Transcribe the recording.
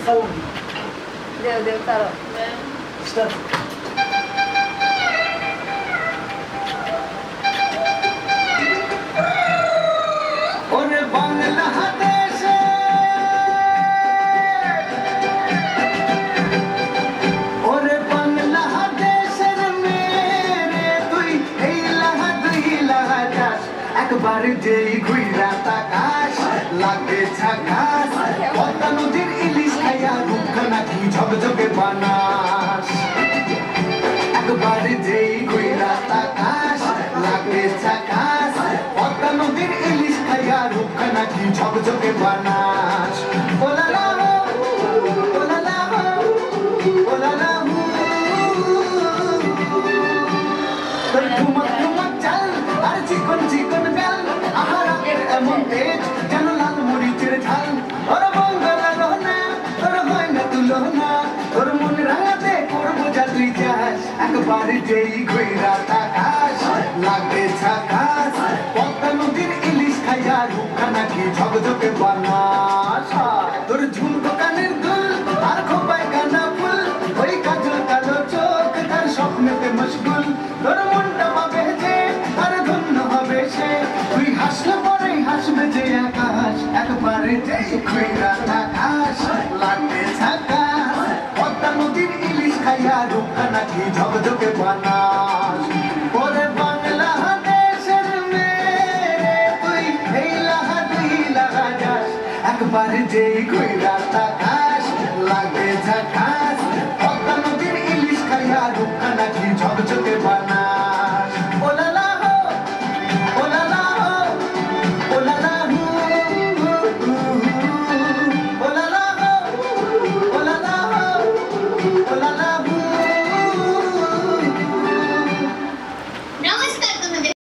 দেও দেও তারো ওরে বাংলাদেশে ওরে বাংলাদেশের মেরে তুই এই লাহা দুই লাহা যাস একবার যেই ঘুইরা তাকাস লাগে ঝাকাস পদ্মা নদীর ইলিশ খাইয়া রূপখানা কি ঝকঝকে বানাস একবার যেই ঘুইরা তাকাস লাগে ঝাকাস পদ্মা নদীর ইলিশ খাইয়া রূপখানা কি ঝকঝকে বানাস ওলালা ওলালা ওলালা তোর ঠুমক ঠুমক চাল আর চিকন চিকন গাল আহারের এমন তেজ যেন লাল মরিচের ঝাল ওর মঙ্গলা রহনা তোর হয় না তুলনা তোর মন রাঙাতে করবো যা তুই চাস একবার যেই ঘুইরা তাকাস লাগে ঝাকাস পদ্মা নদীর ইলিশ খাইয়া রূপখানা কি ঝকঝকে বানাস তোর ঝুমকো কানের দুল আর খোপায় কানা ফুল ওই কাজল কালো চোখ তার স্বপ্নেতে মশগুল তোর মনটা পাবে যে আর ধন্য হবে সে তুই হাসলে পরেই হাসবে যে আকাশ একবারে যেই ঘুইরা তাকাস লাগে ঝাকাস পদ্মা নদীর ইলিশ খাইয়া রূপখানা কি ঝকঝকে বানাস ওরে বাংলাদেশের মেয়ে তুই এই লাহা দুই লাহা যাস একবার যেই ঘুইরা তাকাস